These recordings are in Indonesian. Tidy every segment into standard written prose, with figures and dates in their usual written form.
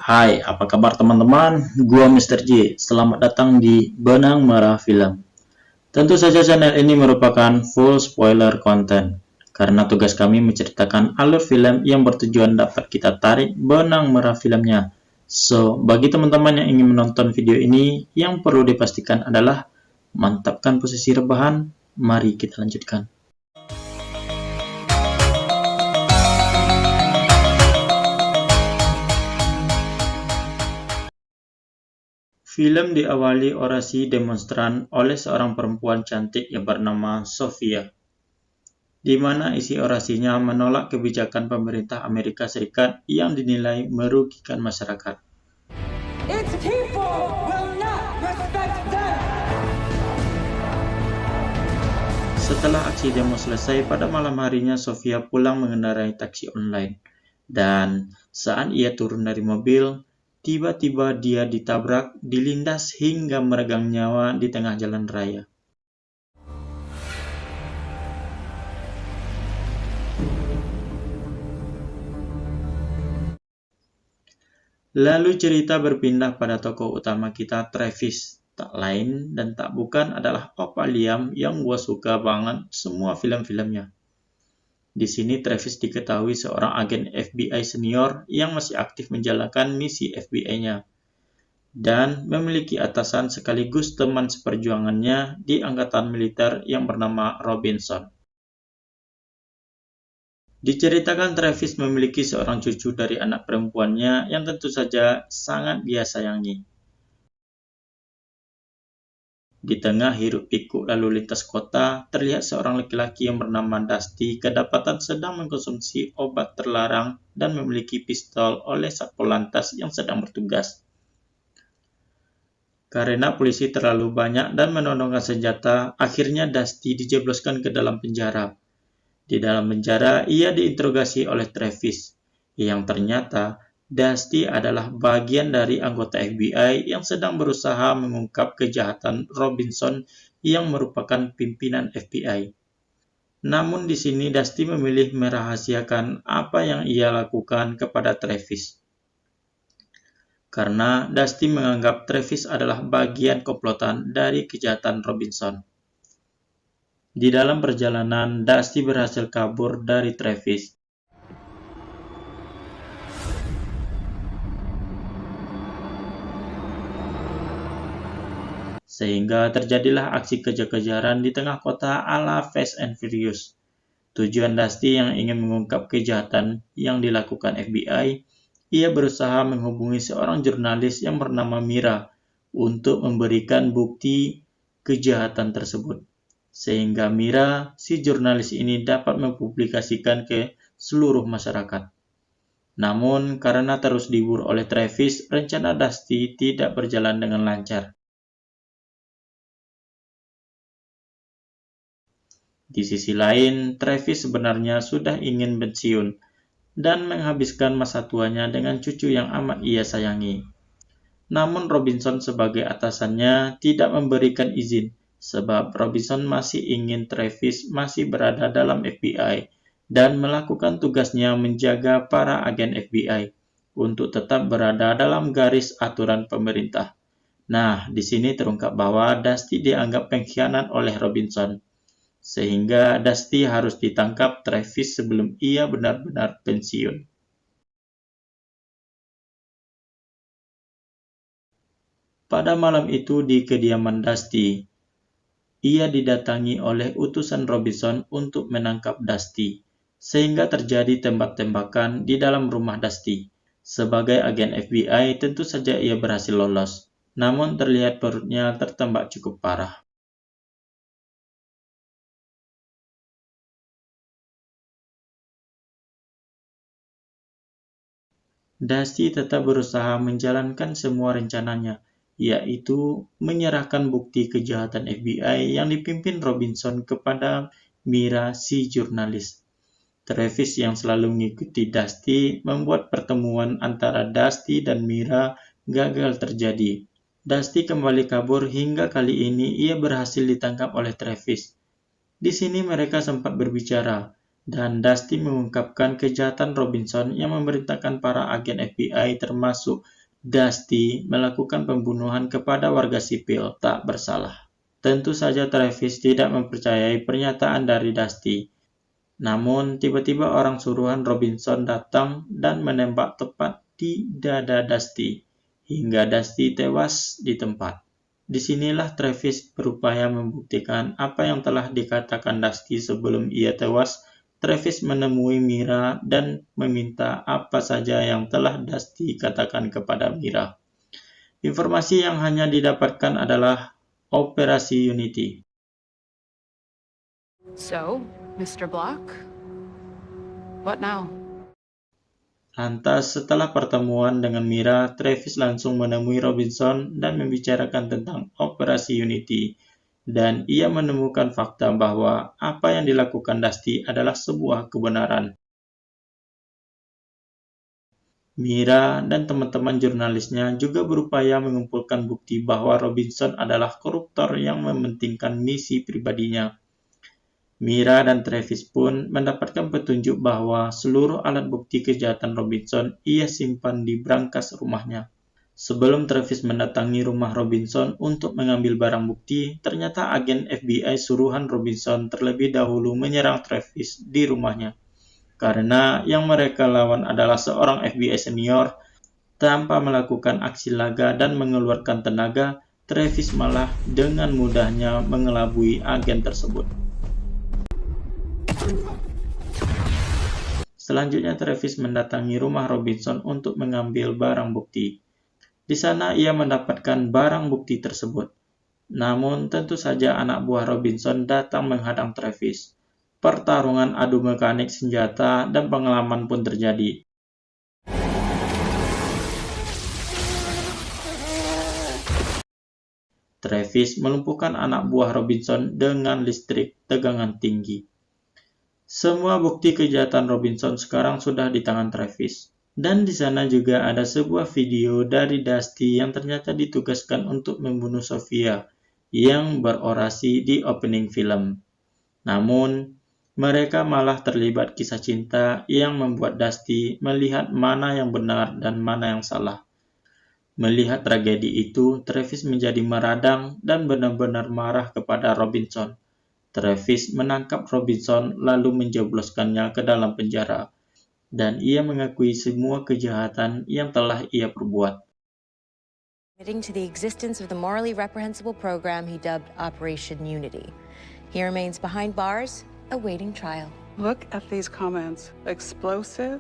Hai, apa kabar teman-teman? Gua Mr. J. Selamat datang di Benang Merah Film. Tentu saja channel ini merupakan full spoiler content, karena tugas kami menceritakan alur film yang bertujuan dapat kita tarik benang merah filmnya. So, bagi teman-teman yang ingin menonton video ini, yang perlu dipastikan adalah mantapkan posisi rebahan. Mari kita lanjutkan. Film diawali orasi demonstran oleh seorang perempuan cantik yang bernama Sofia, di mana isi orasinya menolak kebijakan pemerintah Amerika Serikat yang dinilai merugikan masyarakat. Its people will not respect them. Setelah aksi demo selesai, pada malam harinya Sofia pulang mengendarai taksi online. Dan saat ia turun dari mobil, tiba-tiba dia ditabrak, dilindas hingga meregang nyawa di tengah jalan raya. Lalu cerita berpindah pada tokoh utama kita, Travis. Tak lain dan tak bukan adalah Opa Liam yang gua suka banget semua film-filmnya. Di sini Travis diketahui seorang agen FBI senior yang masih aktif menjalankan misi FBI-nya dan memiliki atasan sekaligus teman seperjuangannya di angkatan militer yang bernama Robinson. Diceritakan Travis memiliki seorang cucu dari anak perempuannya yang tentu saja sangat dia sayangi. Di tengah hiruk-pikuk lalu lintas kota, terlihat seorang laki-laki yang bernama Dusty kedapatan sedang mengkonsumsi obat terlarang dan memiliki pistol oleh Satpol Lantas yang sedang bertugas. Karena polisi terlalu banyak dan menodongkan senjata, akhirnya Dusty dijebloskan ke dalam penjara. Di dalam penjara, ia diinterogasi oleh Travis, yang ternyata Dusty adalah bagian dari anggota FBI yang sedang berusaha mengungkap kejahatan Robinson yang merupakan pimpinan FBI. Namun di sini Dusty memilih merahasiakan apa yang ia lakukan kepada Travis. Karena Dusty menganggap Travis adalah bagian komplotan dari kejahatan Robinson. Di dalam perjalanan, Dusty berhasil kabur dari Travis. Sehingga terjadilah aksi kejar-kejaran di tengah kota ala Fast and Furious. Tujuan Dusty yang ingin mengungkap kejahatan yang dilakukan FBI, ia berusaha menghubungi seorang jurnalis yang bernama Mira untuk memberikan bukti kejahatan tersebut. Sehingga Mira, si jurnalis ini dapat mempublikasikan ke seluruh masyarakat. Namun, karena terus diburu oleh Travis, rencana Dusty tidak berjalan dengan lancar. Di sisi lain, Travis sebenarnya sudah ingin pensiun dan menghabiskan masa tuanya dengan cucu yang amat ia sayangi. Namun Robinson sebagai atasannya tidak memberikan izin, sebab Robinson masih ingin Travis masih berada dalam FBI dan melakukan tugasnya menjaga para agen FBI untuk tetap berada dalam garis aturan pemerintah. Nah, di sini terungkap bahwa Dusty dianggap pengkhianat oleh Robinson, sehingga Dusty harus ditangkap Travis sebelum ia benar-benar pensiun. Pada malam itu di kediaman Dusty, ia didatangi oleh utusan Robinson untuk menangkap Dusty, sehingga terjadi tembak-tembakan di dalam rumah Dusty. Sebagai agen FBI, tentu saja ia berhasil lolos, namun terlihat perutnya tertembak cukup parah. Dusty tetap berusaha menjalankan semua rencananya, yaitu menyerahkan bukti kejahatan FBI yang dipimpin Robinson kepada Mira, si jurnalis. Travis yang selalu mengikuti Dusty membuat pertemuan antara Dusty dan Mira gagal terjadi. Dusty kembali kabur hingga kali ini ia berhasil ditangkap oleh Travis. Di sini mereka sempat berbicara, Dan Dusty mengungkapkan kejahatan Robinson yang memerintahkan para agen FBI termasuk Dusty melakukan pembunuhan kepada warga sipil tak bersalah. Tentu saja Travis tidak mempercayai pernyataan dari Dusty. Namun, tiba-tiba orang suruhan Robinson datang dan menembak tepat di dada Dusty, hingga Dusty tewas di tempat. Disinilah Travis berupaya membuktikan apa yang telah dikatakan Dusty sebelum ia tewas. Travis menemui Mira dan meminta apa saja yang telah Dusty katakan kepada Mira. Informasi yang hanya didapatkan adalah Operasi Unity. So, Mr. Block? What now? Lantas, setelah pertemuan dengan Mira, Travis langsung menemui Robinson dan membicarakan tentang Operasi Unity. Dan ia menemukan fakta bahwa apa yang dilakukan Dusty adalah sebuah kebenaran. Mira dan teman-teman jurnalisnya juga berupaya mengumpulkan bukti bahwa Robinson adalah koruptor yang mementingkan misi pribadinya. Mira dan Travis pun mendapatkan petunjuk bahwa seluruh alat bukti kejahatan Robinson ia simpan di brankas rumahnya. Sebelum Travis mendatangi rumah Robinson untuk mengambil barang bukti, ternyata agen FBI suruhan Robinson terlebih dahulu menyerang Travis di rumahnya. Karena yang mereka lawan adalah seorang FBI senior, tanpa melakukan aksi laga dan mengeluarkan tenaga, Travis malah dengan mudahnya mengelabui agen tersebut. Selanjutnya Travis mendatangi rumah Robinson untuk mengambil barang bukti. Di sana ia mendapatkan barang bukti tersebut. Namun tentu saja anak buah Robinson datang menghadang Travis. Pertarungan adu mekanik senjata dan pengalaman pun terjadi. Travis melumpuhkan anak buah Robinson dengan listrik tegangan tinggi. Semua bukti kejahatan Robinson sekarang sudah di tangan Travis. Dan di sana juga ada sebuah video dari Dusty yang ternyata ditugaskan untuk membunuh Sofia yang berorasi di opening film. Namun, mereka malah terlibat kisah cinta yang membuat Dusty melihat mana yang benar dan mana yang salah. Melihat tragedi itu, Travis menjadi meradang dan benar-benar marah kepada Robinson. Travis menangkap Robinson lalu menjebloskannya ke dalam penjara. Dan ia mengakui semua kejahatan yang telah ia perbuat. Admitting to the existence of the morally reprehensible program he dubbed Operation Unity. He remains behind bars, awaiting trial. Look at these comments. Explosive?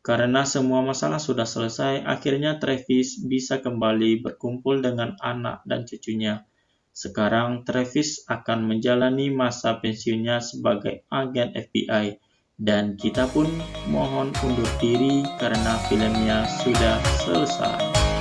Karena semua masalah sudah selesai, akhirnya Travis bisa kembali berkumpul dengan anak dan cucunya. Sekarang Travis akan menjalani masa pensiunnya sebagai agen FBI. Dan kita pun mohon undur diri karena filmnya sudah selesai.